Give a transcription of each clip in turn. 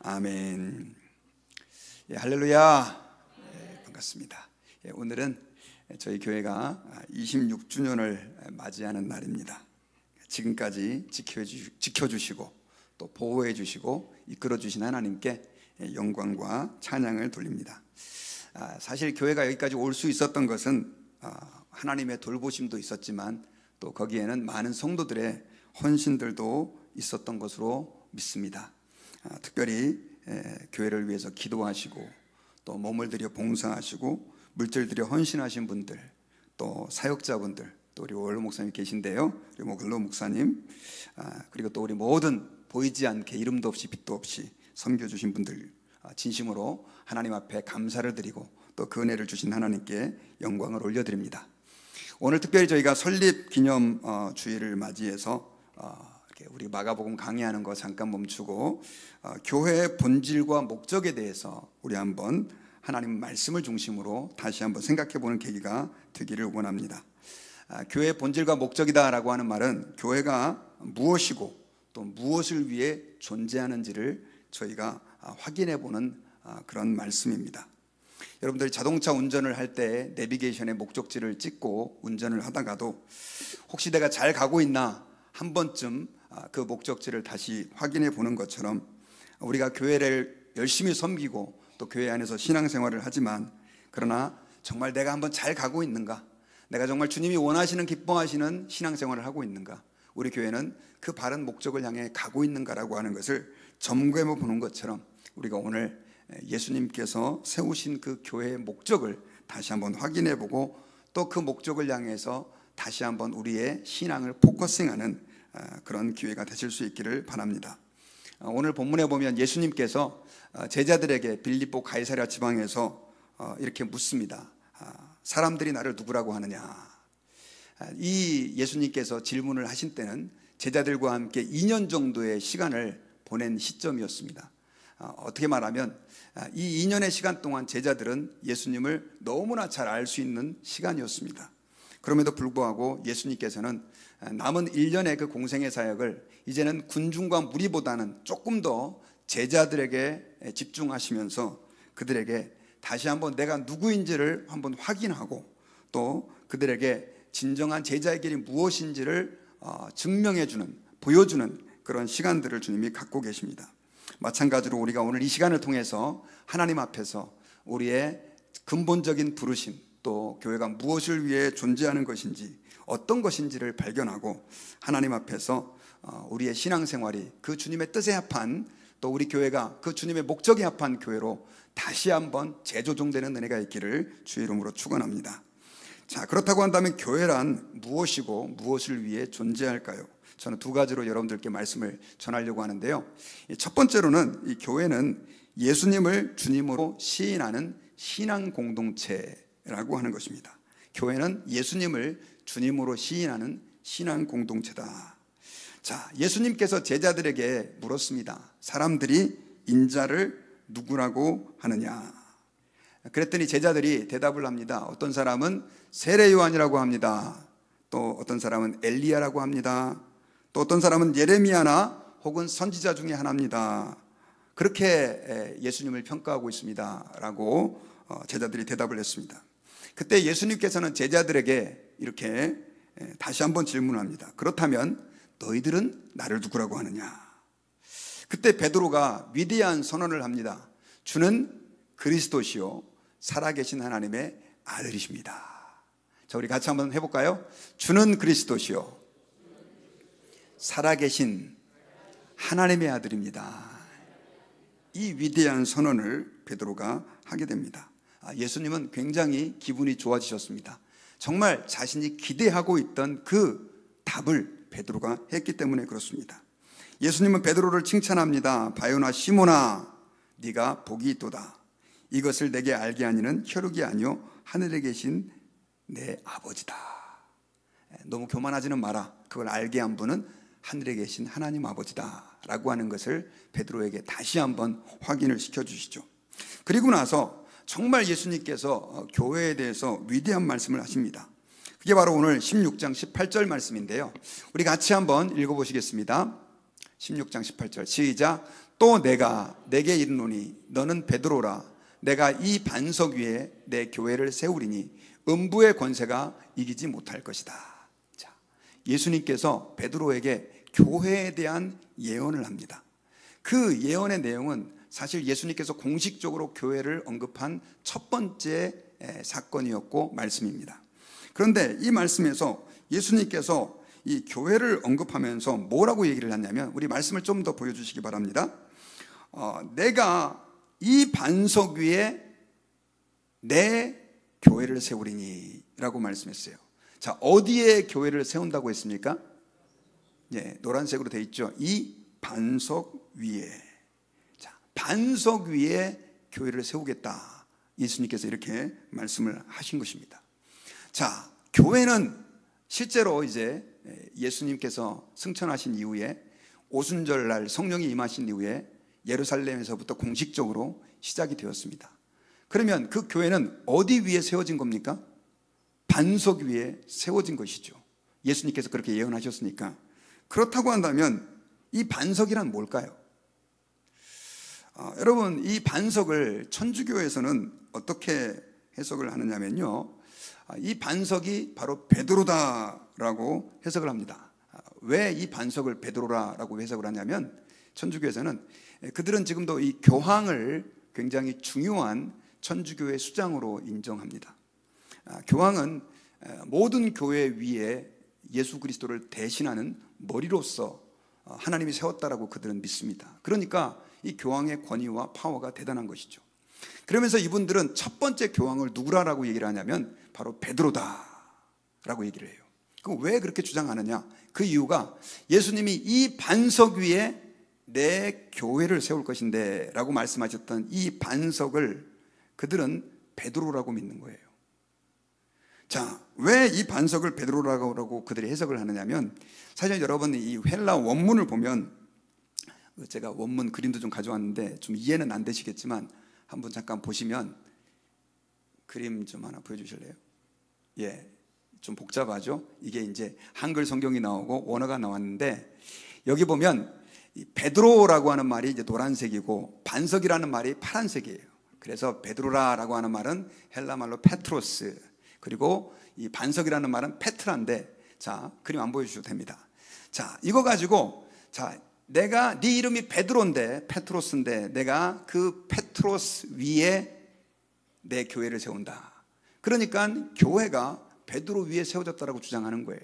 아멘. 예, 할렐루야. 예, 반갑습니다. 예, 오늘은 저희 교회가 26주년을 맞이하는 날입니다. 지금까지 지켜주시고 또 보호해 주시고 이끌어 주신 하나님께 영광과 찬양을 돌립니다. 사실 교회가 여기까지 올 수 있었던 것은 하나님의 돌보심도 있었지만 또 거기에는 많은 성도들의 헌신들도 있었던 것으로 믿습니다. 특별히 교회를 위해서 기도하시고 또 몸을 들여 봉사하시고 물질 들여 헌신하신 분들, 또 사역자분들, 또 우리 원로 목사님 계신데요, 우리 원로 목사님, 그리고 또 우리 모든 보이지 않게 이름도 없이 빛도 없이 섬겨주신 분들, 진심으로 하나님 앞에 감사를 드리고 또 그 은혜를 주신 하나님께 영광을 올려드립니다. 오늘 특별히 저희가 설립 기념 주일을 맞이해서 우리 마가복음 강의하는 거 잠깐 멈추고 교회의 본질과 목적에 대해서 우리 한번 하나님 말씀을 중심으로 다시 한번 생각해 보는 계기가 되기를 원합니다. 교회의 본질과 목적이다라고 하는 말은 교회가 무엇이고 또 무엇을 위해 존재하는지를 저희가 확인해 보는 그런 말씀입니다. 여러분들이 자동차 운전을 할 때 내비게이션에 목적지를 찍고 운전을 하다가도 혹시 내가 잘 가고 있나 한 번쯤 그 목적지를 다시 확인해 보는 것처럼 우리가 교회를 열심히 섬기고 또 교회 안에서 신앙생활을 하지만 그러나 정말 내가 한번 잘 가고 있는가, 내가 정말 주님이 원하시는 기뻐하시는 신앙생활을 하고 있는가, 우리 교회는 그 바른 목적을 향해 가고 있는가라고 하는 것을 점검해 보는 것처럼 우리가 오늘 예수님께서 세우신 그 교회의 목적을 다시 한번 확인해 보고 또 그 목적을 향해서 다시 한번 우리의 신앙을 포커싱하는 그런 기회가 되실 수 있기를 바랍니다. 오늘 본문에 보면 예수님께서 제자들에게 빌립보 가이사랴 지방에서 이렇게 묻습니다. 사람들이 나를 누구라고 하느냐? 이 예수님께서 질문을 하신 때는 제자들과 함께 2년 정도의 시간을 보낸 시점이었습니다. 어떻게 말하면 이 2년의 시간 동안 제자들은 예수님을 너무나 잘 알 수 있는 시간이었습니다. 그럼에도 불구하고 예수님께서는 남은 1년의 그 공생의 사역을 이제는 군중과 무리보다는 조금 더 제자들에게 집중하시면서 그들에게 다시 한번 내가 누구인지를 한번 확인하고 또 그들에게 진정한 제자의 길이 무엇인지를 증명해주는, 보여주는 그런 시간들을 주님이 갖고 계십니다. 마찬가지로 우리가 오늘 이 시간을 통해서 하나님 앞에서 우리의 근본적인 부르심, 또 교회가 무엇을 위해 존재하는 것인지 어떤 것인지를 발견하고 하나님 앞에서 우리의 신앙생활이 그 주님의 뜻에 합한, 또 우리 교회가 그 주님의 목적에 합한 교회로 다시 한번 재조정되는 은혜가 있기를 주의 이름으로 축원합니다. 자, 그렇다고 한다면 교회란 무엇이고 무엇을 위해 존재할까요? 저는 두 가지로 여러분들께 말씀을 전하려고 하는데요. 첫 번째로는 이 교회는 예수님을 주님으로 시인하는 신앙 공동체라고 하는 것입니다. 교회는 예수님을 주님으로 시인하는 신앙 공동체다. 자, 예수님께서 제자들에게 물었습니다. 사람들이 인자를 누구라고 하느냐? 그랬더니 제자들이 대답을 합니다. 어떤 사람은 세례 요한이라고 합니다. 또 어떤 사람은 엘리야라고 합니다. 또 어떤 사람은 예레미야나 혹은 선지자 중에 하나입니다. 그렇게 예수님을 평가하고 있습니다 라고 제자들이 대답을 했습니다. 그때 예수님께서는 제자들에게 이렇게 다시 한번 질문합니다. 그렇다면 너희들은 나를 누구라고 하느냐? 그때 베드로가 위대한 선언을 합니다. 주는 그리스도시요 살아계신 하나님의 아들이십니다. 자, 우리 같이 한번 해볼까요? 주는 그리스도시요 살아계신 하나님의 아들입니다. 이 위대한 선언을 베드로가 하게 됩니다. 예수님은 굉장히 기분이 좋아지셨습니다. 정말 자신이 기대하고 있던 그 답을 베드로가 했기 때문에 그렇습니다. 예수님은 베드로를 칭찬합니다. 바요나 시몬아, 네가 복이 있도다. 이것을 내게 알게 하니는 혈육이 아니요 하늘에 계신 내 아버지다. 너무 교만하지는 마라. 그걸 알게 한 분은 하늘에 계신 하나님 아버지다 라고 하는 것을 베드로에게 다시 한번 확인을 시켜주시죠. 그리고 나서 정말 예수님께서 교회에 대해서 위대한 말씀을 하십니다. 그게 바로 오늘 16장 18절 말씀인데요, 우리 같이 한번 읽어보시겠습니다. 16장 18절 시작. 또 내가 내게 이르노니 너는 베드로라. 내가 이 반석 위에 내 교회를 세우리니 음부의 권세가 이기지 못할 것이다. 자, 예수님께서 베드로에게 교회에 대한 예언을 합니다. 그 예언의 내용은 사실 예수님께서 공식적으로 교회를 언급한 첫 번째 사건이었고 말씀입니다. 그런데 이 말씀에서 예수님께서 이 교회를 언급하면서 뭐라고 얘기를 하냐면, 우리 말씀을 좀 더 보여주시기 바랍니다. 내가 이 반석 위에 내 교회를 세우리니 라고 말씀했어요. 자, 어디에 교회를 세운다고 했습니까? 예, 노란색으로 되어 있죠. 이 반석 위에. 자, 반석 위에 교회를 세우겠다. 예수님께서 이렇게 말씀을 하신 것입니다. 자, 교회는 실제로 이제 예수님께서 승천하신 이후에 오순절날 성령이 임하신 이후에 예루살렘에서부터 공식적으로 시작이 되었습니다. 그러면 그 교회는 어디 위에 세워진 겁니까? 반석 위에 세워진 것이죠. 예수님께서 그렇게 예언하셨으니까. 그렇다고 한다면 이 반석이란 뭘까요? 여러분, 이 반석을 천주교에서는 어떻게 해석을 하느냐면요, 이 반석이 바로 베드로다라고 해석을 합니다. 왜 이 반석을 베드로라고 해석을 하냐면, 천주교에서는 그들은 지금도 이 교황을 굉장히 중요한 천주교의 수장으로 인정합니다. 교황은 모든 교회 위에 예수 그리스도를 대신하는 머리로서 하나님이 세웠다라고 그들은 믿습니다. 그러니까 이 교황의 권위와 파워가 대단한 것이죠. 그러면서 이분들은 첫 번째 교황을 누구라고 얘기를 하냐면 바로 베드로다라고 얘기를 해요. 그럼 왜 그렇게 주장하느냐? 그 이유가 예수님이 이 반석 위에 내 교회를 세울 것인데 라고 말씀하셨던 이 반석을 그들은 베드로라고 믿는 거예요. 자, 왜 이 반석을 베드로라고 그들이 해석을 하느냐면, 사실 여러분 이 헬라 원문을 보면, 제가 원문 그림도 좀 가져왔는데 좀 이해는 안 되시겠지만 한번 잠깐 보시면, 그림 좀 하나 보여주실래요? 예, 좀 복잡하죠? 이게 이제 한글 성경이 나오고 원어가 나왔는데, 여기 보면 이 베드로라고 하는 말이 이제 노란색이고 반석이라는 말이 파란색이에요. 그래서 베드로라라고 하는 말은 헬라 말로 페트로스, 그리고 이 반석이라는 말은 페트라인데, 자, 그림 안 보여주셔도 됩니다. 자, 이거 가지고, 자, 내가 네 이름이 베드로인데, 페트로스인데, 내가 그 페트로스 위에 내 교회를 세운다. 그러니까 교회가 베드로 위에 세워졌다라고 주장하는 거예요.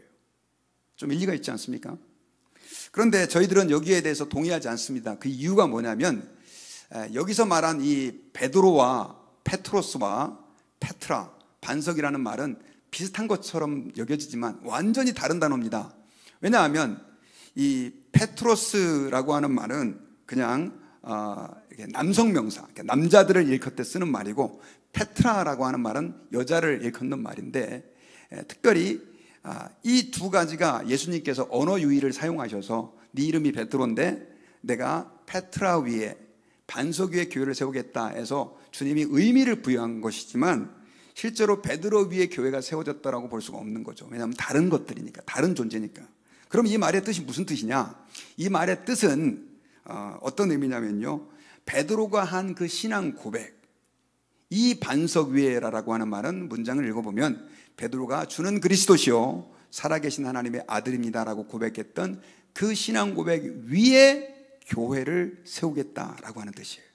좀 일리가 있지 않습니까? 그런데 저희들은 여기에 대해서 동의하지 않습니다. 그 이유가 뭐냐면, 여기서 말한 이 베드로와 페트로스와 페트라, 반석이라는 말은 비슷한 것처럼 여겨지지만 완전히 다른 단어입니다. 왜냐하면 이 페트로스라고 하는 말은 그냥 남성 명사, 남자들을 일컫때 쓰는 말이고, 페트라라고 하는 말은 여자를 일컫는 말인데, 특별히 이 두 가지가 예수님께서 언어 유희를 사용하셔서 네 이름이 베드로인데 내가 페트라 위에 반석 위에 교회를 세우겠다 해서 주님이 의미를 부여한 것이지만, 실제로 베드로 위에 교회가 세워졌다라고 볼 수가 없는 거죠. 왜냐하면 다른 것들이니까, 다른 존재니까. 그럼 이 말의 뜻이 무슨 뜻이냐? 이 말의 뜻은 어떤 의미냐면요, 베드로가 한 그 신앙 고백, 이 반석 위에라라고 하는 말은 문장을 읽어보면 베드로가 주는 그리스도시요 살아계신 하나님의 아들입니다라고 고백했던 그 신앙 고백 위에 교회를 세우겠다라고 하는 뜻이에요.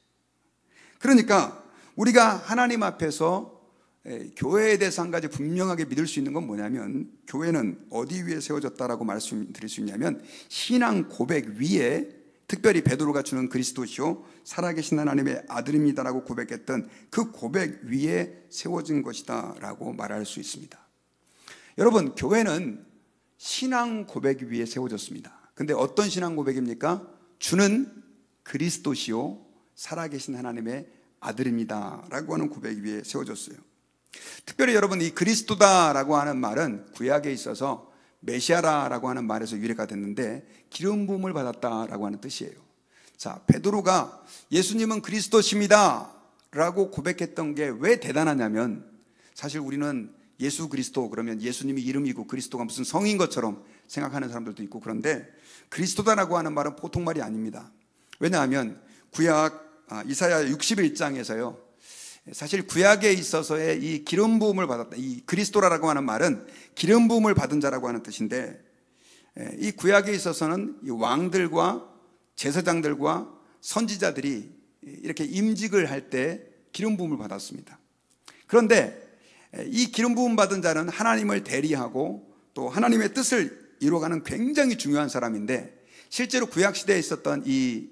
그러니까 우리가 하나님 앞에서 교회에 대해서 한 가지 분명하게 믿을 수 있는 건 뭐냐면, 교회는 어디 위에 세워졌다라고 말씀드릴 수 있냐면 신앙 고백 위에, 특별히 베드로가 주는 그리스도시요 살아계신 하나님의 아들입니다라고 고백했던 그 고백 위에 세워진 것이다 라고 말할 수 있습니다. 여러분, 교회는 신앙 고백 위에 세워졌습니다. 근데 어떤 신앙 고백입니까? 주는 그리스도시요 살아계신 하나님의 아들입니다 라고 하는 고백 위에 세워졌어요. 특별히 여러분, 이 그리스도다라고 하는 말은 구약에 있어서 메시아라라고 하는 말에서 유래가 됐는데 기름 부음을 받았다라고 하는 뜻이에요. 자, 베드로가 예수님은 그리스도십니다 라고 고백했던 게 왜 대단하냐면, 사실 우리는 예수 그리스도 그러면 예수님이 이름이고 그리스도가 무슨 성인 것처럼 생각하는 사람들도 있고, 그런데 그리스도다라고 하는 말은 보통 말이 아닙니다. 왜냐하면 구약 이사야 61장에서요, 사실 구약에 있어서의 이 기름 부음을 받았다, 이 그리스도라고 하는 말은 기름 부음을 받은 자라고 하는 뜻인데, 이 구약에 있어서는 이 왕들과 제사장들과 선지자들이 이렇게 임직을 할 때 기름 부음을 받았습니다. 그런데 이 기름 부음 받은 자는 하나님을 대리하고 또 하나님의 뜻을 이루어가는 굉장히 중요한 사람인데, 실제로 구약 시대에 있었던 이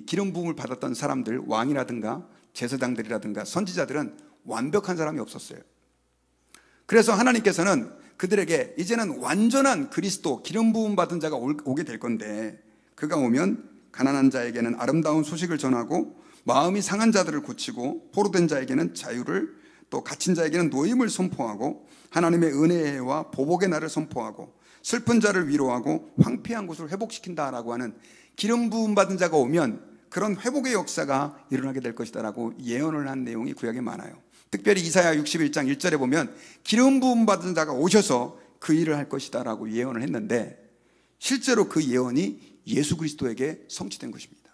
기름 부음을 받았던 사람들, 왕이라든가 제사장들이라든가 선지자들은 완벽한 사람이 없었어요. 그래서 하나님께서는 그들에게 이제는 완전한 그리스도, 기름 부음 받은 자가 오게 될 건데, 그가 오면 가난한 자에게는 아름다운 소식을 전하고 마음이 상한 자들을 고치고 포로된 자에게는 자유를, 또 갇힌 자에게는 노임을 선포하고 하나님의 은혜와 보복의 날을 선포하고 슬픈 자를 위로하고 황폐한 곳을 회복시킨다라고 하는, 기름 부음 받은 자가 오면 그런 회복의 역사가 일어나게 될 것이다라고 예언을 한 내용이 구약에 많아요. 특별히 이사야 61장 1절에 보면 기름 부음 받은 자가 오셔서 그 일을 할 것이다라고 예언을 했는데, 실제로 그 예언이 예수 그리스도에게 성취된 것입니다.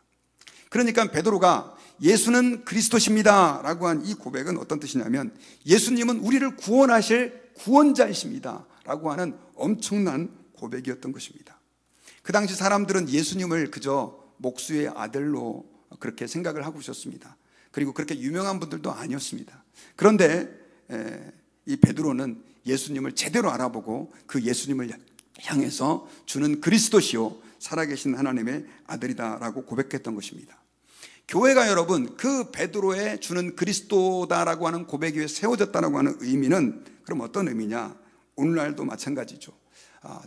그러니까 베드로가 예수는 그리스도십니다 라고 한 이 고백은 어떤 뜻이냐면, 예수님은 우리를 구원하실 구원자이십니다 라고 하는 엄청난 고백이었던 것입니다. 그 당시 사람들은 예수님을 그저 목수의 아들로 그렇게 생각을 하고 있었습니다. 그리고 그렇게 유명한 분들도 아니었습니다. 그런데 이 베드로는 예수님을 제대로 알아보고 그 예수님을 향해서 주는 그리스도시요 살아계신 하나님의 아들이다라고 고백했던 것입니다. 교회가 여러분, 그 베드로의 주는 그리스도다라고 하는 고백 위에 세워졌다라고 하는 의미는 그럼 어떤 의미냐? 오늘날도 마찬가지죠.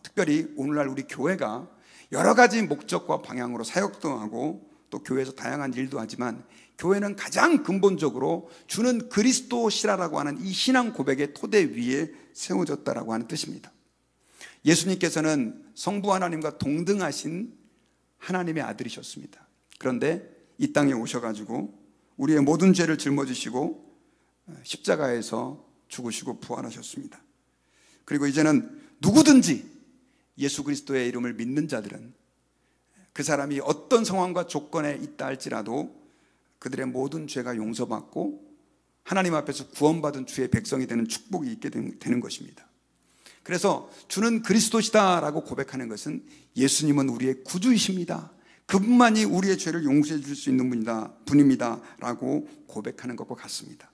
특별히 오늘날 우리 교회가 여러 가지 목적과 방향으로 사역도 하고 또 교회에서 다양한 일도 하지만, 교회는 가장 근본적으로 주는 그리스도시라고 하는 이 신앙 고백의 토대 위에 세워졌다라고 하는 뜻입니다. 예수님께서는 성부 하나님과 동등하신 하나님의 아들이셨습니다. 그런데 이 땅에 오셔가지고 우리의 모든 죄를 짊어지시고 십자가에서 죽으시고 부활하셨습니다. 그리고 이제는 누구든지 예수 그리스도의 이름을 믿는 자들은 그 사람이 어떤 상황과 조건에 있다 할지라도 그들의 모든 죄가 용서받고 하나님 앞에서 구원받은 주의 백성이 되는 축복이 있게 되는 것입니다. 그래서 주는 그리스도시다라고 고백하는 것은 예수님은 우리의 구주이십니다, 그분만이 우리의 죄를 용서해 줄 수 있는 분입니다 라고 고백하는 것과 같습니다.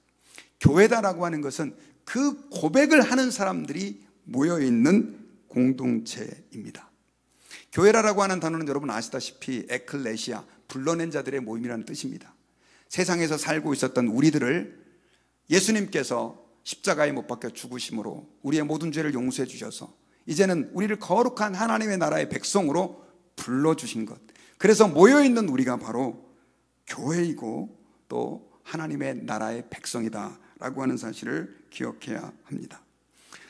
교회다라고 하는 것은 그 고백을 하는 사람들이 모여있는 공동체입니다. 교회라고 하는 단어는 여러분 아시다시피 에클레시아, 불러낸 자들의 모임이라는 뜻입니다. 세상에서 살고 있었던 우리들을 예수님께서 십자가에 못 박혀 죽으심으로 우리의 모든 죄를 용서해 주셔서 이제는 우리를 거룩한 하나님의 나라의 백성으로 불러주신 것, 그래서 모여있는 우리가 바로 교회이고 또 하나님의 나라의 백성이다 라고 하는 사실을 기억해야 합니다.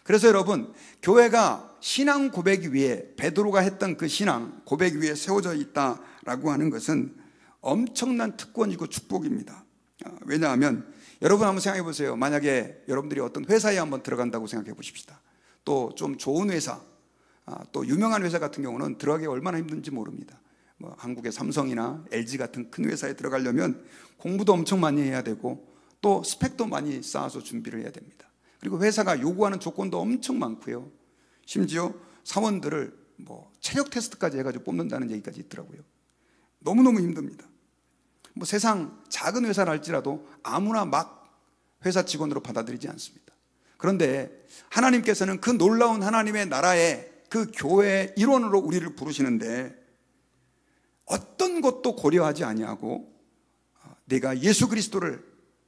그래서 여러분, 교회가 신앙 고백 위에, 베드로가 했던 그 신앙 고백 위에 세워져 있다라고 하는 것은 엄청난 특권이고 축복입니다. 왜냐하면 여러분 한번 생각해 보세요. 만약에 여러분들이 어떤 회사에 한번 들어간다고 생각해 보십시다. 또 좀 좋은 회사, 또 유명한 회사 같은 경우는 들어가기 얼마나 힘든지 모릅니다. 한국의 삼성이나 LG 같은 큰 회사에 들어가려면 공부도 엄청 많이 해야 되고 또 스펙도 많이 쌓아서 준비를 해야 됩니다. 그리고 회사가 요구하는 조건도 엄청 많고요. 심지어 사원들을 체력 테스트까지 해가지고 뽑는다는 얘기까지 있더라고요. 너무너무 힘듭니다. 세상 작은 회사를 할지라도 아무나 막 회사 직원으로 받아들이지 않습니다. 그런데 하나님께서는 그 놀라운 하나님의 나라의 그 교회의 일원으로 우리를 부르시는데, 어떤 것도 고려하지 아니하고 내가 예수 그리스도를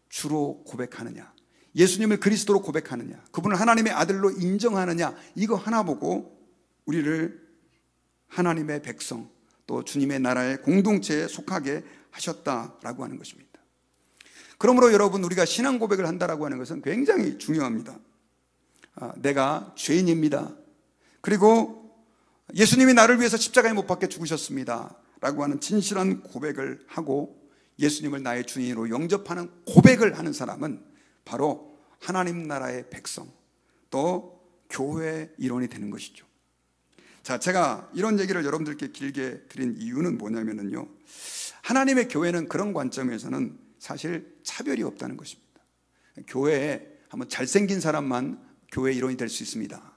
주로 고백하느냐, 예수님을 그리스도로 고백하느냐, 그분을 하나님의 아들로 인정하느냐, 이거 하나 보고 우리를 하나님의 백성, 또 주님의 나라의 공동체에 속하게 하셨다라고 하는 것입니다. 그러므로 여러분, 우리가 신앙 고백을 한다라고 하는 것은 굉장히 중요합니다. 내가 죄인입니다, 그리고 예수님이 나를 위해서 십자가에 못 박혀 죽으셨습니다 라고 하는 진실한 고백을 하고 예수님을 나의 주인으로 영접하는 고백을 하는 사람은 바로 하나님 나라의 백성, 또 교회의 일원이 되는 것이죠. 자, 제가 이런 얘기를 여러분들께 길게 드린 이유는 뭐냐면요, 하나님의 교회는 그런 관점에서는 사실 차별이 없다는 것입니다. 교회에 한번 잘생긴 사람만 교회 일원이 될 수 있습니다.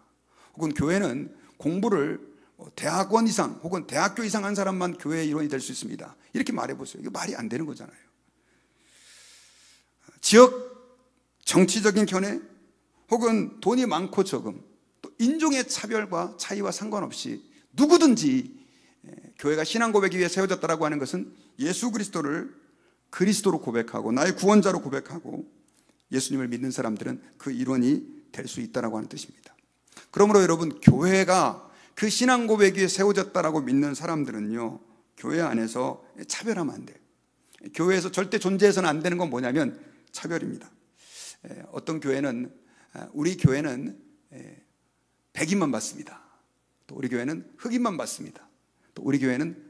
혹은 교회는 공부를 대학원 이상 혹은 대학교 이상 한 사람만 교회 일원이 될 수 있습니다. 이렇게 말해보세요. 이거 말이 안 되는 거잖아요. 지역 정치적인 견해 혹은 돈이 많고 적음, 또 인종의 차별과 차이와 상관없이 누구든지 교회가 신앙 고백 위에 세워졌다라고 하는 것은 예수 그리스도를 그리스도로 고백하고 나의 구원자로 고백하고 예수님을 믿는 사람들은 그 일원이 될 수 있다라고 하는 뜻입니다. 그러므로 여러분, 교회가 그 신앙 고백 위에 세워졌다라고 믿는 사람들은요, 교회 안에서 차별하면 안 돼요. 교회에서 절대 존재해서는 안 되는 건 뭐냐면 차별입니다. 어떤 교회는, 우리 교회는 백인만 받습니다. 또 우리 교회는 흑인만 받습니다. 또 우리 교회는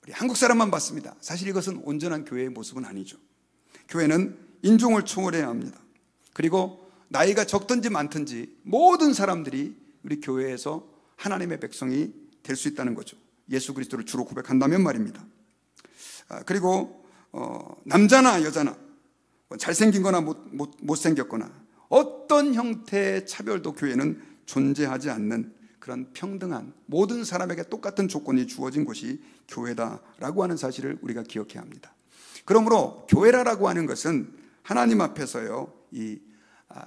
우리 한국 사람만 받습니다. 사실 이것은 온전한 교회의 모습은 아니죠. 교회는 인종을 초월해야 합니다. 그리고 나이가 적든지 많든지 모든 사람들이 우리 교회에서 하나님의 백성이 될 수 있다는 거죠. 예수 그리스도를 주로 고백한다면 말입니다. 그리고 남자나 여자나 잘생긴 거나 못생겼거나 어떤 형태의 차별도 교회는 존재하지 않는 그런 평등한 모든 사람에게 똑같은 조건이 주어진 곳이 교회다라고 하는 사실을 우리가 기억해야 합니다. 그러므로 교회라고 하는 것은 하나님 앞에서요, 이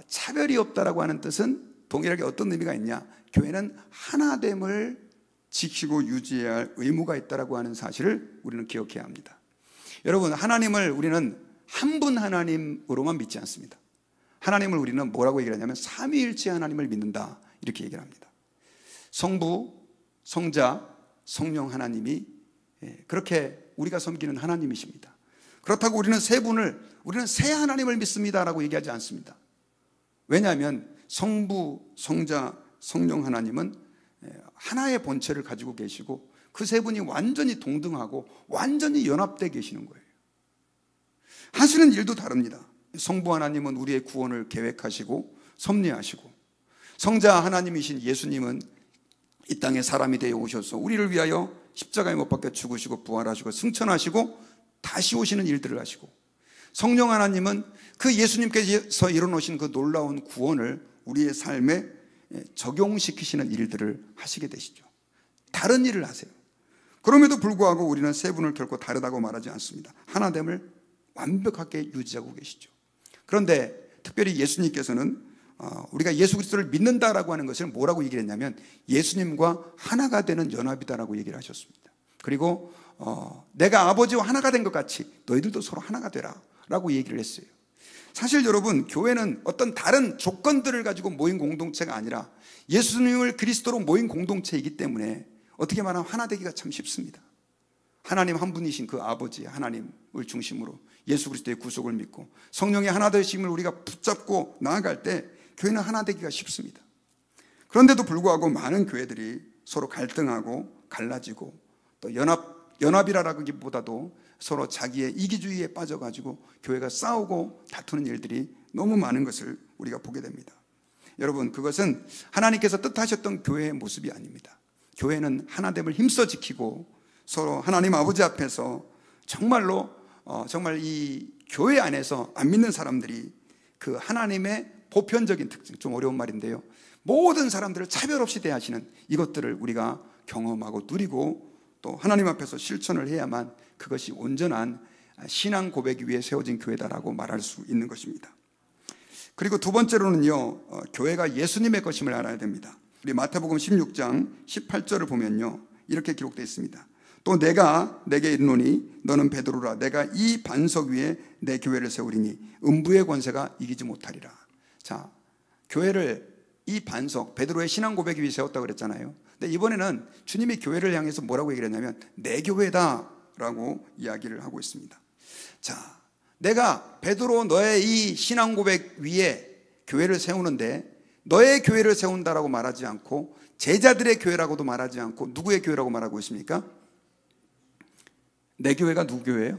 차별이 없다라고 하는 뜻은 동일하게 어떤 의미가 있냐? 교회는 하나됨을 지키고 유지해야 할 의무가 있다라고 하는 사실을 우리는 기억해야 합니다. 여러분, 하나님을 우리는 한 분 하나님으로만 믿지 않습니다. 하나님을 우리는 뭐라고 얘기를 하냐면 삼위일체 하나님을 믿는다, 이렇게 얘기를 합니다. 성부, 성자, 성령 하나님이 그렇게 우리가 섬기는 하나님이십니다. 그렇다고 우리는 우리는 세 하나님을 믿습니다라고 얘기하지 않습니다. 왜냐하면 성부, 성자, 성령 하나님은 하나의 본체를 가지고 계시고 그 세 분이 완전히 동등하고 완전히 연합되어 계시는 거예요. 하시는 일도 다릅니다. 성부 하나님은 우리의 구원을 계획하시고 섭리하시고, 성자 하나님이신 예수님은 이 땅에 사람이 되어 오셔서 우리를 위하여 십자가에 못 박혀 죽으시고 부활하시고 승천하시고 다시 오시는 일들을 하시고, 성령 하나님은 그 예수님께서 이뤄놓으신 그 놀라운 구원을 우리의 삶에 적용시키시는 일들을 하시게 되시죠. 다른 일을 하세요. 그럼에도 불구하고 우리는 세 분을 결코 다르다고 말하지 않습니다. 하나됨을 완벽하게 유지하고 계시죠. 그런데 특별히 예수님께서는 우리가 예수 그리스도를 믿는다라고 하는 것을 뭐라고 얘기를 했냐면 예수님과 하나가 되는 연합이다라고 얘기를 하셨습니다. 그리고 내가 아버지와 하나가 된 것 같이 너희들도 서로 하나가 되라 라고 얘기를 했어요. 사실 여러분, 교회는 어떤 다른 조건들을 가지고 모인 공동체가 아니라 예수님을 그리스도로 모인 공동체이기 때문에 어떻게 말하면 하나 되기가 참 쉽습니다. 하나님 한 분이신 그 아버지 하나님을 중심으로 예수 그리스도의 구속을 믿고 성령의 하나 되심을 우리가 붙잡고 나아갈 때 교회는 하나 되기가 쉽습니다. 그런데도 불구하고 많은 교회들이 서로 갈등하고 갈라지고 또 연합이라기보다도 서로 자기의 이기주의에 빠져가지고 교회가 싸우고 다투는 일들이 너무 많은 것을 우리가 보게 됩니다. 여러분, 그것은 하나님께서 뜻하셨던 교회의 모습이 아닙니다. 교회는 하나됨을 힘써 지키고 서로 하나님 아버지 앞에서 정말로 정말 이 교회 안에서 안 믿는 사람들이 그 하나님의 보편적인 특징, 좀 어려운 말인데요, 모든 사람들을 차별 없이 대하시는 이것들을 우리가 경험하고 누리고 또 하나님 앞에서 실천을 해야만 그것이 온전한 신앙 고백 위에 세워진 교회다라고 말할 수 있는 것입니다. 그리고 두 번째로는요, 교회가 예수님의 것임을 알아야 됩니다. 우리 마태복음 16장 18절을 보면요, 이렇게 기록되어 있습니다. 또 내가 내게 이르노니 너는 베드로라. 내가 이 반석 위에 내 교회를 세우리니 음부의 권세가 이기지 못하리라. 자, 교회를 이 반석, 베드로의 신앙 고백 위에 세웠다고 그랬잖아요. 근데 이번에는 주님이 교회를 향해서 뭐라고 얘기를 했냐면 내 교회다라고 이야기를 하고 있습니다. 자, 내가 베드로 너의 이 신앙 고백 위에 교회를 세우는데 너의 교회를 세운다라고 말하지 않고 제자들의 교회라고도 말하지 않고 누구의 교회라고 말하고 있습니까? 내 교회가 누구 교회예요?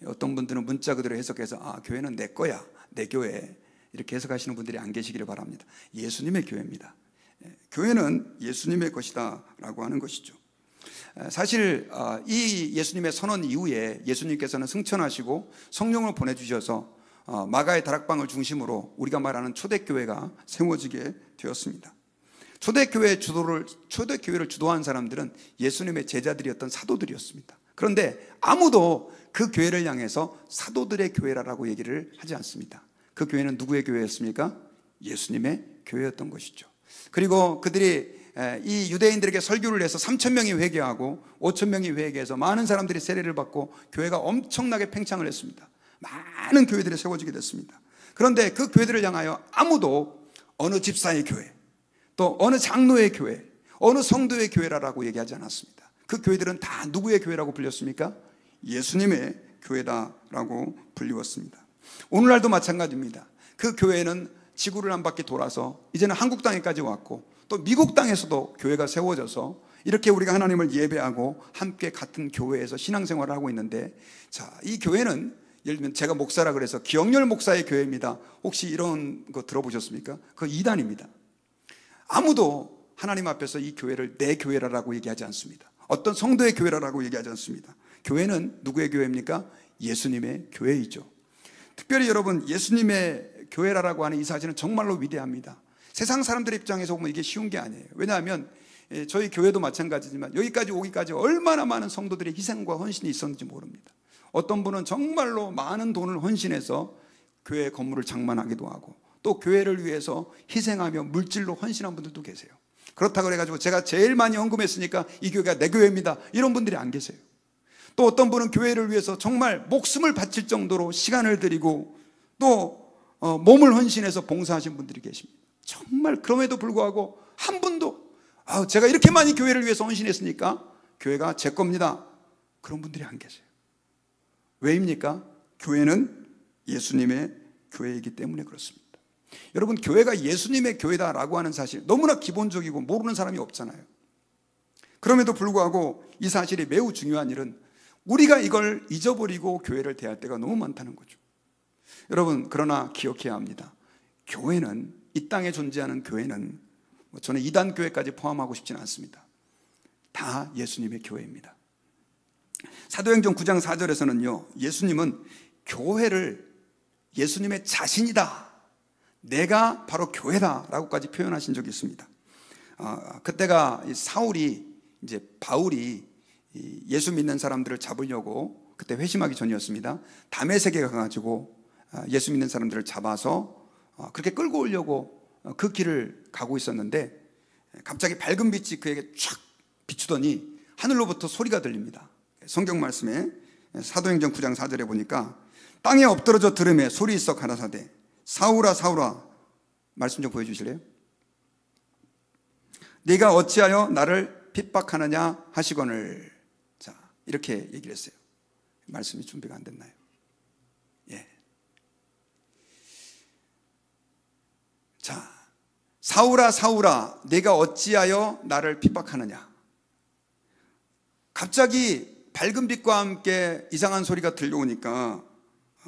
어떤 분들은 문자 그대로 해석해서 교회는 내 거야, 내 교회, 이렇게 해석하시는 분들이 안 계시기를 바랍니다. 예수님의 교회입니다. 교회는 예수님의 것이다 라고 하는 것이죠. 사실 이 예수님의 선언 이후에 예수님께서는 승천하시고 성령을 보내주셔서 마가의 다락방을 중심으로 우리가 말하는 초대교회가 세워지게 되었습니다. 초대교회를 주도한 사람들은 예수님의 제자들이었던 사도들이었습니다. 그런데 아무도 그 교회를 향해서 사도들의 교회라고 얘기를 하지 않습니다. 그 교회는 누구의 교회였습니까? 예수님의 교회였던 것이죠. 그리고 그들이 이 유대인들에게 설교를 해서 3,000명이 회개하고 5,000명이 회개해서 많은 사람들이 세례를 받고 교회가 엄청나게 팽창을 했습니다. 많은 교회들이 세워지게 됐습니다. 그런데 그 교회들을 향하여 아무도 어느 집사의 교회, 또 어느 장로의 교회, 어느 성도의 교회라고 얘기하지 않았습니다. 그 교회들은 다 누구의 교회라고 불렸습니까? 예수님의 교회다라고 불리웠습니다. 오늘날도 마찬가지입니다. 그 교회는 지구를 한 바퀴 돌아서 이제는 한국 땅에까지 왔고 또 미국 땅에서도 교회가 세워져서 이렇게 우리가 하나님을 예배하고 함께 같은 교회에서 신앙생활을 하고 있는데, 자, 이 교회는 예를 들면 제가 목사라 그래서 기억열 목사의 교회입니다. 혹시 이런 거 들어보셨습니까? 그거 이단입니다. 아무도 하나님 앞에서 이 교회를 내 교회라고 얘기하지 않습니다. 어떤 성도의 교회라고 얘기하지 않습니다. 교회는 누구의 교회입니까? 예수님의 교회이죠. 특별히 여러분, 예수님의 교회라고 하는 이 사실은 정말로 위대합니다. 세상 사람들의 입장에서 보면 이게 쉬운 게 아니에요. 왜냐하면 저희 교회도 마찬가지지만 여기까지 오기까지 얼마나 많은 성도들의 희생과 헌신이 있었는지 모릅니다. 어떤 분은 정말로 많은 돈을 헌신해서 교회 건물을 장만하기도 하고 또 교회를 위해서 희생하며 물질로 헌신한 분들도 계세요. 그렇다고 그래가지고 제가 제일 많이 헌금했으니까 이 교회가 내 교회입니다, 이런 분들이 안 계세요. 또 어떤 분은 교회를 위해서 정말 목숨을 바칠 정도로 시간을 들이고 또 몸을 헌신해서 봉사하신 분들이 계십니다. 정말 그럼에도 불구하고 한 분도 제가 이렇게 많이 교회를 위해서 헌신했으니까 교회가 제 겁니다, 그런 분들이 안 계세요. 왜입니까? 교회는 예수님의 교회이기 때문에 그렇습니다. 여러분, 교회가 예수님의 교회다라고 하는 사실 너무나 기본적이고 모르는 사람이 없잖아요. 그럼에도 불구하고 이 사실이 매우 중요한 일은 우리가 이걸 잊어버리고 교회를 대할 때가 너무 많다는 거죠. 여러분, 그러나 기억해야 합니다. 교회는, 이 땅에 존재하는 교회는, 저는 이단 교회까지 포함하고 싶지는 않습니다. 다 예수님의 교회입니다. 사도행전 9장 4절에서는요, 예수님은 교회를 예수님의 자신이다, 내가 바로 교회다라고까지 표현하신 적이 있습니다. 그때가 바울이 예수 믿는 사람들을 잡으려고, 그때 회심하기 전이었습니다, 다메섹에 가가지고 예수 믿는 사람들을 잡아서 그렇게 끌고 오려고 그 길을 가고 있었는데 갑자기 밝은 빛이 그에게 촥 비추더니 하늘로부터 소리가 들립니다. 성경 말씀에 사도행전 9장 4절에 보니까 땅에 엎드러져 들음에 소리 있어 가라사대 사울아 사울아, 말씀 좀 보여주실래요? 네가 어찌하여 나를 핍박하느냐 하시거늘. 자, 이렇게 얘기를 했어요. 말씀이 준비가 안 됐나요? 예. 자, 사울아 사울아 네가 어찌하여 나를 핍박하느냐. 갑자기 밝은 빛과 함께 이상한 소리가 들려오니까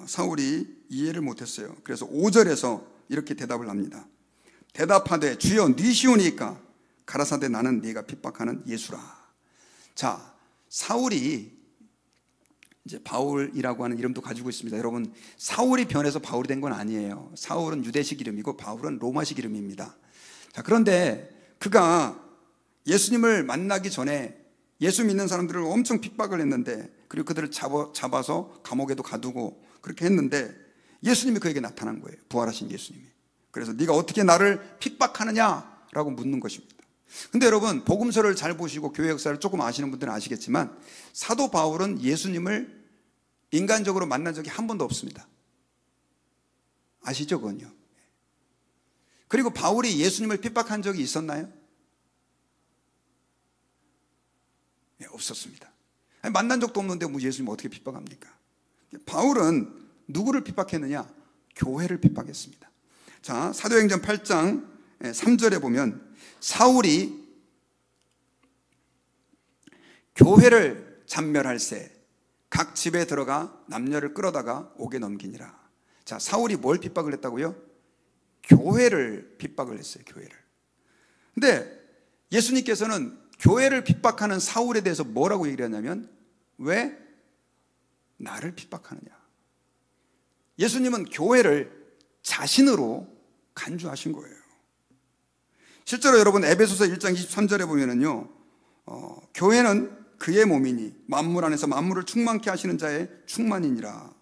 사울이 이해를 못했어요. 그래서 5절에서 이렇게 대답을 합니다. 대답하되 주여 니시오니까 가라사대 나는 네가 핍박하는 예수라. 자, 사울이 이제 바울이라고 하는 이름도 가지고 있습니다. 여러분, 사울이 변해서 바울이 된 건 아니에요. 사울은 유대식 이름이고 바울은 로마식 이름입니다. 자, 그런데 그가 예수님을 만나기 전에 예수 믿는 사람들을 엄청 핍박을 했는데, 그리고 그들을 잡아서 감옥에도 가두고 그렇게 했는데 예수님이 그에게 나타난 거예요. 부활하신 예수님이. 그래서 네가 어떻게 나를 핍박하느냐라고 묻는 것입니다. 근데 여러분, 복음서를 잘 보시고 교회 역사를 조금 아시는 분들은 아시겠지만 사도 바울은 예수님을 인간적으로 만난 적이 한 번도 없습니다. 아시죠, 그건요? 그리고 바울이 예수님을 핍박한 적이 있었나요? 네, 없었습니다. 아니, 만난 적도 없는데 뭐 예수님 어떻게 핍박합니까? 바울은 누구를 핍박했느냐? 교회를 핍박했습니다. 자, 사도행전 8장 3절에 보면 사울이 교회를 잔멸할세 각 집에 들어가 남녀를 끌어다가 옥에 넘기니라. 자, 사울이 뭘 핍박을 했다고요? 교회를 핍박을 했어요. 교회를. 근데 예수님께서는 교회를 핍박하는 사울에 대해서 뭐라고 얘기를 하냐면, 왜 나를 핍박하느냐. 예수님은 교회를 자신으로 간주하신 거예요. 실제로 여러분 에베소서 1장 23절에 보면은요, 교회는 그의 몸이니 만물 안에서 만물을 충만케 하시는 자의 충만이니라,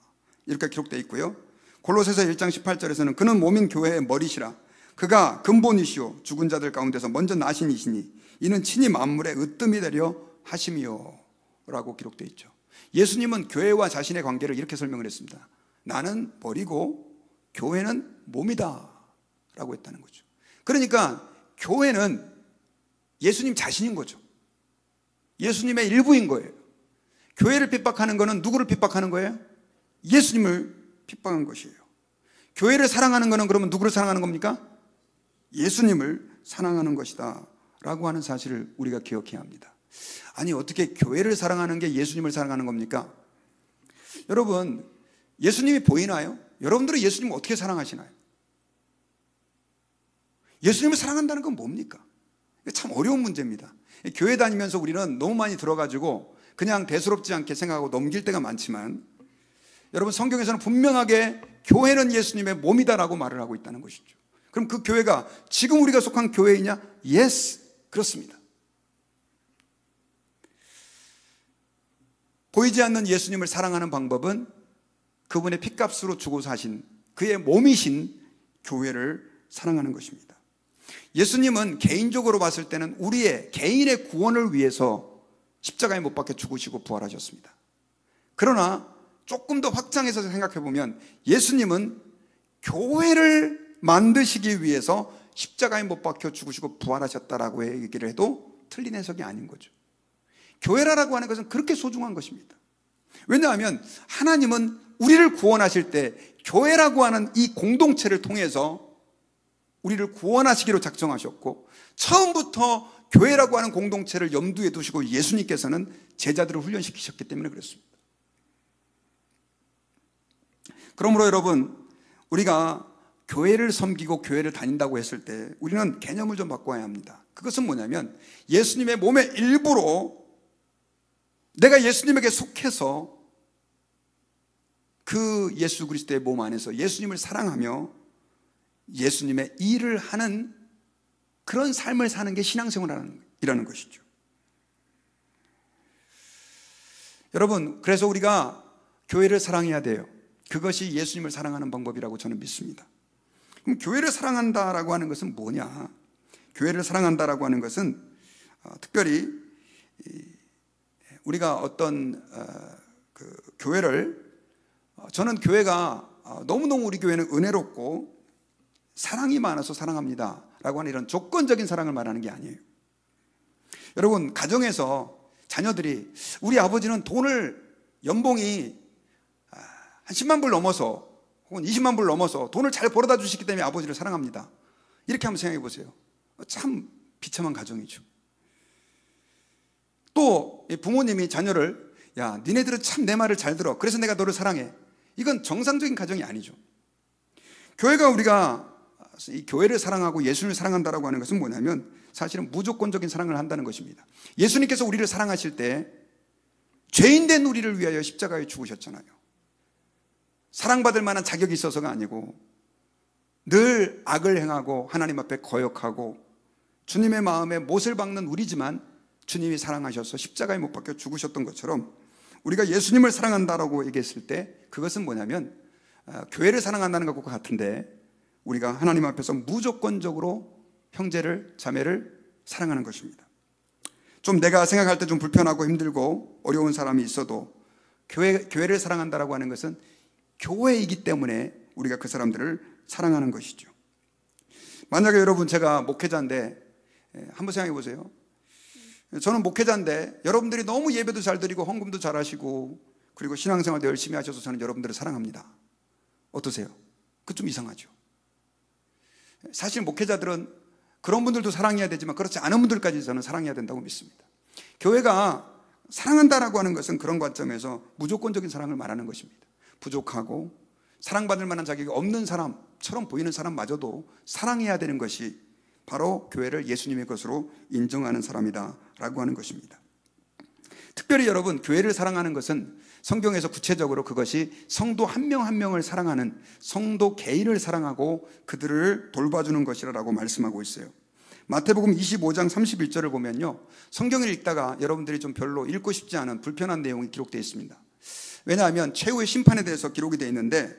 이렇게 기록되어 있고요. 골로새서 1장 18절에서는 그는 몸인 교회의 머리시라. 그가 근본이시오 죽은 자들 가운데서 먼저 나신 이시니 이는 친히 만물의 으뜸이 되려 하심이요 라고 기록되어 있죠. 예수님은 교회와 자신의 관계를 이렇게 설명을 했습니다. 나는 머리고 교회는 몸이다 라고 했다는 거죠. 그러니까 교회는 예수님 자신인 거죠. 예수님의 일부인 거예요. 교회를 핍박하는 거는 누구를 핍박하는 거예요? 예수님을 핍박한 것이에요. 교회를 사랑하는 거는 그러면 누구를 사랑하는 겁니까? 예수님을 사랑하는 것이다 라고 하는 사실을 우리가 기억해야 합니다. 아니, 어떻게 교회를 사랑하는 게 예수님을 사랑하는 겁니까? 여러분, 예수님이 보이나요? 여러분들은 예수님을 어떻게 사랑하시나요? 예수님을 사랑한다는 건 뭡니까? 참 어려운 문제입니다. 교회 다니면서 우리는 너무 많이 들어가지고 그냥 대수롭지 않게 생각하고 넘길 때가 많지만, 여러분, 성경에서는 분명하게 교회는 예수님의 몸이다라고 말을 하고 있다는 것이죠. 그럼 그 교회가 지금 우리가 속한 교회이냐? Yes, 그렇습니다. 보이지 않는 예수님을 사랑하는 방법은 그분의 핏값으로 주고 사신 그의 몸이신 교회를 사랑하는 것입니다. 예수님은 개인적으로 봤을 때는 우리의 개인의 구원을 위해서 십자가에 못 박혀 죽으시고 부활하셨습니다. 그러나 조금 더 확장해서 생각해 보면 예수님은 교회를 만드시기 위해서 십자가에 못 박혀 죽으시고 부활하셨다라고 얘기를 해도 틀린 해석이 아닌 거죠. 교회라고 하는 것은 그렇게 소중한 것입니다. 왜냐하면 하나님은 우리를 구원하실 때 교회라고 하는 이 공동체를 통해서 우리를 구원하시기로 작정하셨고, 처음부터 교회라고 하는 공동체를 염두에 두시고 예수님께서는 제자들을 훈련시키셨기 때문에 그렇습니다. 그러므로 여러분, 우리가 교회를 섬기고 교회를 다닌다고 했을 때 우리는 개념을 좀 바꿔야 합니다. 그것은 뭐냐면 예수님의 몸의 일부로 내가 예수님에게 속해서 그 예수 그리스도의 몸 안에서 예수님을 사랑하며 예수님의 일을 하는 그런 삶을 사는 게 신앙생활이라는 것이죠. 여러분, 그래서 우리가 교회를 사랑해야 돼요. 그것이 예수님을 사랑하는 방법이라고 저는 믿습니다. 그럼 교회를 사랑한다라고 하는 것은 뭐냐? 교회를 사랑한다라고 하는 것은 특별히 우리가 어떤 그 교회를, 저는 교회가 너무너무 우리 교회는 은혜롭고 사랑이 많아서 사랑합니다 라고 하는 이런 조건적인 사랑을 말하는 게 아니에요. 여러분, 가정에서 자녀들이 우리 아버지는 돈을, 연봉이 한 10만 불 넘어서 혹은 20만 불 넘어서 돈을 잘 벌어다 주시기 때문에 아버지를 사랑합니다, 이렇게 한번 생각해 보세요. 참 비참한 가정이죠. 또 부모님이 자녀를, 야, 니네들은 참 내 말을 잘 들어, 그래서 내가 너를 사랑해, 이건 정상적인 가정이 아니죠. 교회가, 우리가 이 교회를 사랑하고 예수님을 사랑한다라고 하는 것은 뭐냐면 사실은 무조건적인 사랑을 한다는 것입니다. 예수님께서 우리를 사랑하실 때 죄인된 우리를 위하여 십자가에 죽으셨잖아요. 사랑받을 만한 자격이 있어서가 아니고 늘 악을 행하고 하나님 앞에 거역하고 주님의 마음에 못을 박는 우리지만 주님이 사랑하셔서 십자가에 못 박혀 죽으셨던 것처럼 우리가 예수님을 사랑한다라고 얘기했을 때 그것은 뭐냐면 교회를 사랑한다는 것과 같은데 우리가 하나님 앞에서 무조건적으로 형제를, 자매를 사랑하는 것입니다. 좀 내가 생각할 때 좀 불편하고 힘들고 어려운 사람이 있어도 교회를 사랑한다라고 하는 것은 교회이기 때문에 우리가 그 사람들을 사랑하는 것이죠. 만약에 여러분, 제가 목회자인데, 한번 생각해 보세요. 저는 목회자인데 여러분들이 너무 예배도 잘 드리고 헌금도 잘 하시고 그리고 신앙생활도 열심히 하셔서 저는 여러분들을 사랑합니다. 어떠세요? 그거 좀 이상하죠. 사실 목회자들은 그런 분들도 사랑해야 되지만 그렇지 않은 분들까지 저는 사랑해야 된다고 믿습니다. 교회가 사랑한다라고 하는 것은 그런 관점에서 무조건적인 사랑을 말하는 것입니다. 부족하고 사랑받을 만한 자격이 없는 사람처럼 보이는 사람마저도 사랑해야 되는 것이 바로 교회를 예수님의 것으로 인정하는 사람이다라고 하는 것입니다. 특별히 여러분, 교회를 사랑하는 것은 성경에서 구체적으로 그것이 성도 한 명 한 명을 사랑하는, 성도 개인을 사랑하고 그들을 돌봐주는 것이라고 말씀하고 있어요. 마태복음 25장 31절을 보면요, 성경을 읽다가 여러분들이 좀 별로 읽고 싶지 않은 불편한 내용이 기록되어 있습니다. 왜냐하면 최후의 심판에 대해서 기록이 되어 있는데,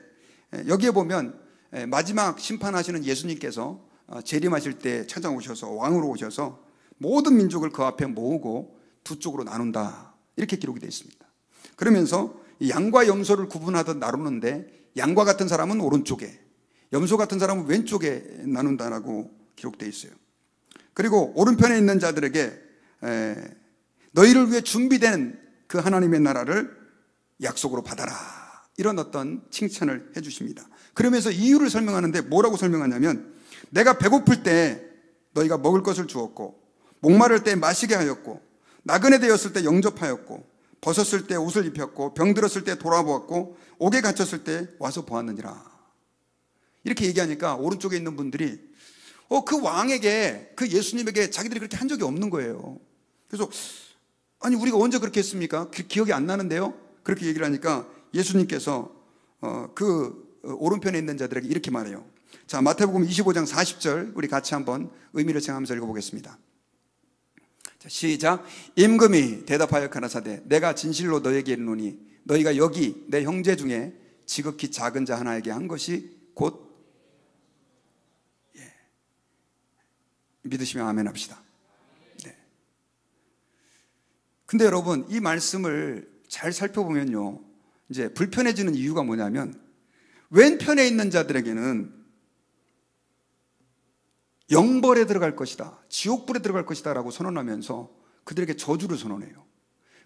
여기에 보면 마지막 심판하시는 예수님께서 재림하실 때 찾아오셔서, 왕으로 오셔서 모든 민족을 그 앞에 모으고 두 쪽으로 나눈다, 이렇게 기록이 되어 있습니다. 그러면서 양과 염소를 구분하듯 나누는데, 양과 같은 사람은 오른쪽에, 염소 같은 사람은 왼쪽에 나눈다라고 기록되어 있어요. 그리고 오른편에 있는 자들에게 너희를 위해 준비된 그 하나님의 나라를 약속으로 받아라, 이런 어떤 칭찬을 해주십니다. 그러면서 이유를 설명하는데 뭐라고 설명하냐면, 내가 배고플 때 너희가 먹을 것을 주었고, 목마를 때 마시게 하였고, 나그네 되었을 때 영접하였고, 벗었을 때 옷을 입혔고, 병들었을 때 돌아보았고, 옥에 갇혔을 때 와서 보았느니라. 이렇게 얘기하니까 오른쪽에 있는 분들이 그 왕에게, 그 예수님에게 자기들이 그렇게 한 적이 없는 거예요. 그래서 아니, 우리가 언제 그렇게 했습니까? 기억이 안 나는데요? 그렇게 얘기를 하니까 예수님께서 그 오른편에 있는 자들에게 이렇게 말해요. 자, 마태복음 25장 40절 우리 같이 한번 의미를 생각하면서 읽어보겠습니다. 자, 시작. 임금이 대답하여 가라사대 내가 진실로 너에게 이르노니 너희가 여기 내 형제 중에 지극히 작은 자 하나에게 한 것이 곧, 믿으시면 아멘 합시다. 네. 근데 여러분, 이 말씀을 잘 살펴보면요, 이제 불편해지는 이유가 뭐냐면, 왼편에 있는 자들에게는 영벌에 들어갈 것이다, 지옥불에 들어갈 것이다 라고 선언하면서 그들에게 저주를 선언해요.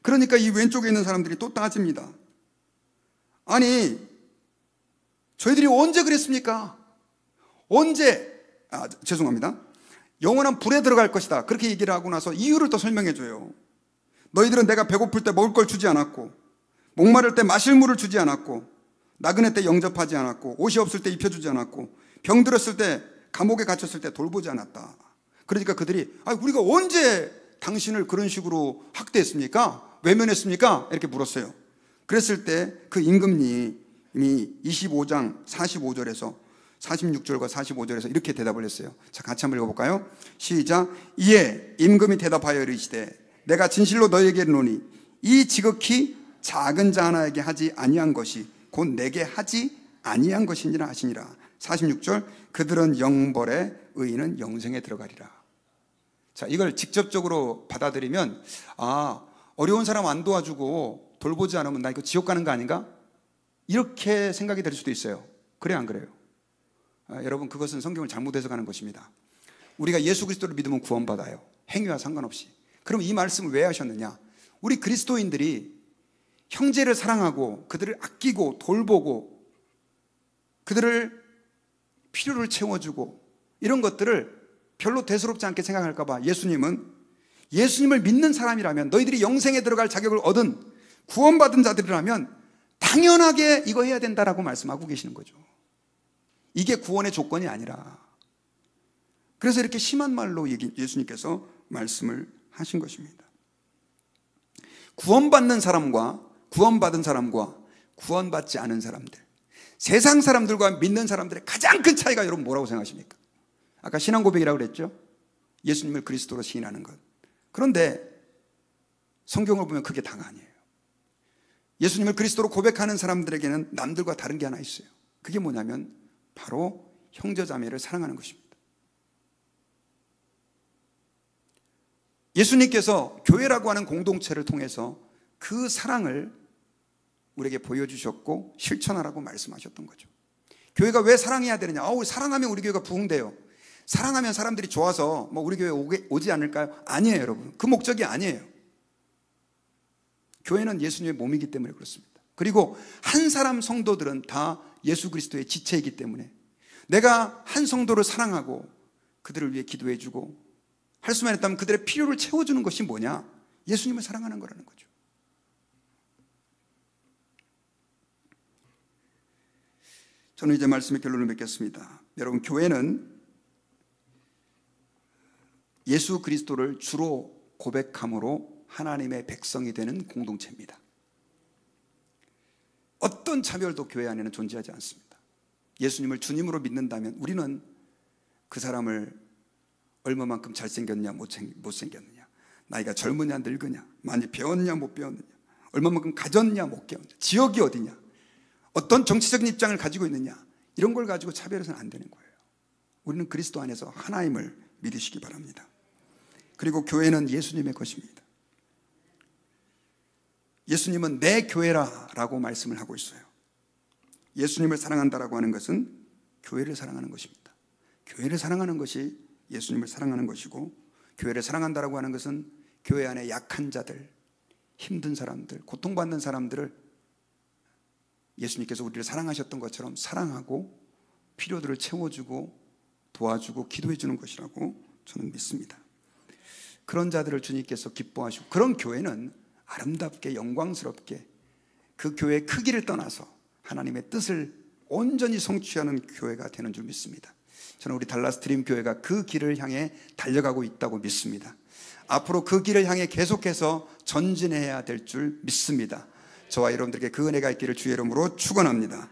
그러니까 이 왼쪽에 있는 사람들이 또 따집니다. 아니, 저희들이 언제 그랬습니까? 언제, 죄송합니다, 영원한 불에 들어갈 것이다, 그렇게 얘기를 하고 나서 이유를 또 설명해 줘요. 너희들은 내가 배고플 때 먹을 걸 주지 않았고, 목마를 때 마실 물을 주지 않았고, 나그네 때 영접하지 않았고, 옷이 없을 때 입혀주지 않았고, 병들었을 때, 감옥에 갇혔을 때 돌보지 않았다. 그러니까 그들이 우리가 언제 당신을 그런 식으로 학대했습니까? 외면했습니까? 이렇게 물었어요. 그랬을 때 그 임금님이 25장 45절에서 46절과 45절에서 이렇게 대답을 했어요. 자, 같이 한번 읽어볼까요? 시작. 이에 임금이 대답하여 이르시되 내가 진실로 너희에게 이르노니 이 지극히 작은 자 하나에게 하지 아니한 것이 곧 내게 하지 아니한 것이니라 하시니라. 46절. 그들은 영벌에, 의인은 영생에 들어가리라. 자, 이걸 직접적으로 받아들이면 어려운 사람 안 도와주고 돌보지 않으면 나 이거 지옥 가는 거 아닌가? 이렇게 생각이 될 수도 있어요. 그래요, 안 그래요? 여러분, 그것은 성경을 잘못 해석하는 것입니다. 우리가 예수 그리스도를 믿으면 구원받아요, 행위와 상관없이. 그럼 이 말씀을 왜 하셨느냐? 우리 그리스도인들이 형제를 사랑하고 그들을 아끼고 돌보고 그들을 필요를 채워주고 이런 것들을 별로 대수롭지 않게 생각할까 봐 예수님은, 예수님을 믿는 사람이라면, 너희들이 영생에 들어갈 자격을 얻은 구원받은 자들이라면 당연하게 이거 해야 된다라고 말씀하고 계시는 거죠. 이게 구원의 조건이 아니라. 그래서 이렇게 심한 말로 예수님께서 말씀을 하신 것입니다. 구원받는 사람과 구원받은 사람과 구원받지 않은 사람들, 세상 사람들과 믿는 사람들의 가장 큰 차이가 여러분 뭐라고 생각하십니까? 아까 신앙 고백이라고 그랬죠? 예수님을 그리스도로 시인하는 것. 그런데 성경을 보면 그게 다가 아니에요. 예수님을 그리스도로 고백하는 사람들에게는 남들과 다른 게 하나 있어요. 그게 뭐냐면 바로 형제자매를 사랑하는 것입니다. 예수님께서 교회라고 하는 공동체를 통해서 그 사랑을 우리에게 보여주셨고 실천하라고 말씀하셨던 거죠. 교회가 왜 사랑해야 되느냐? 사랑하면 우리 교회가 부흥돼요. 사랑하면 사람들이 좋아서 우리 교회 오지 않을까요? 아니에요, 여러분. 그 목적이 아니에요. 교회는 예수님의 몸이기 때문에 그렇습니다. 그리고 한 사람 성도들은 다 예수 그리스도의 지체이기 때문에 내가 한 성도를 사랑하고 그들을 위해 기도해주고 할 수만 있다면 그들의 필요를 채워주는 것이 뭐냐? 예수님을 사랑하는 거라는 거죠. 저는 이제 말씀의 결론을 맺겠습니다. 여러분, 교회는 예수 그리스도를 주로 고백함으로 하나님의 백성이 되는 공동체입니다. 어떤 차별도 교회 안에는 존재하지 않습니다. 예수님을 주님으로 믿는다면 우리는 그 사람을 얼마만큼 잘생겼냐 못생겼느냐, 나이가 젊으냐 늙으냐, 많이 배웠냐 못 배웠느냐, 얼마만큼 가졌냐 못 가졌냐, 지역이 어디냐, 어떤 정치적인 입장을 가지고 있느냐, 이런 걸 가지고 차별해서는 안 되는 거예요. 우리는 그리스도 안에서 하나임을 믿으시기 바랍니다. 그리고 교회는 예수님의 것입니다. 예수님은 내 교회라 라고 말씀을 하고 있어요. 예수님을 사랑한다라고 하는 것은 교회를 사랑하는 것입니다. 교회를 사랑하는 것이 예수님을 사랑하는 것이고, 교회를 사랑한다라고 하는 것은 교회 안에 약한 자들, 힘든 사람들, 고통받는 사람들을 예수님께서 우리를 사랑하셨던 것처럼 사랑하고 필요들을 채워주고 도와주고 기도해 주는 것이라고 저는 믿습니다. 그런 자들을 주님께서 기뻐하시고, 그런 교회는 아름답게 영광스럽게 그 교회의 크기를 떠나서 하나님의 뜻을 온전히 성취하는 교회가 되는 줄 믿습니다. 저는 우리 달라스 드림 교회가 그 길을 향해 달려가고 있다고 믿습니다. 앞으로 그 길을 향해 계속해서 전진해야 될 줄 믿습니다. 저와 여러분들에게 그 은혜가 있기를 주의 이름으로 축원합니다.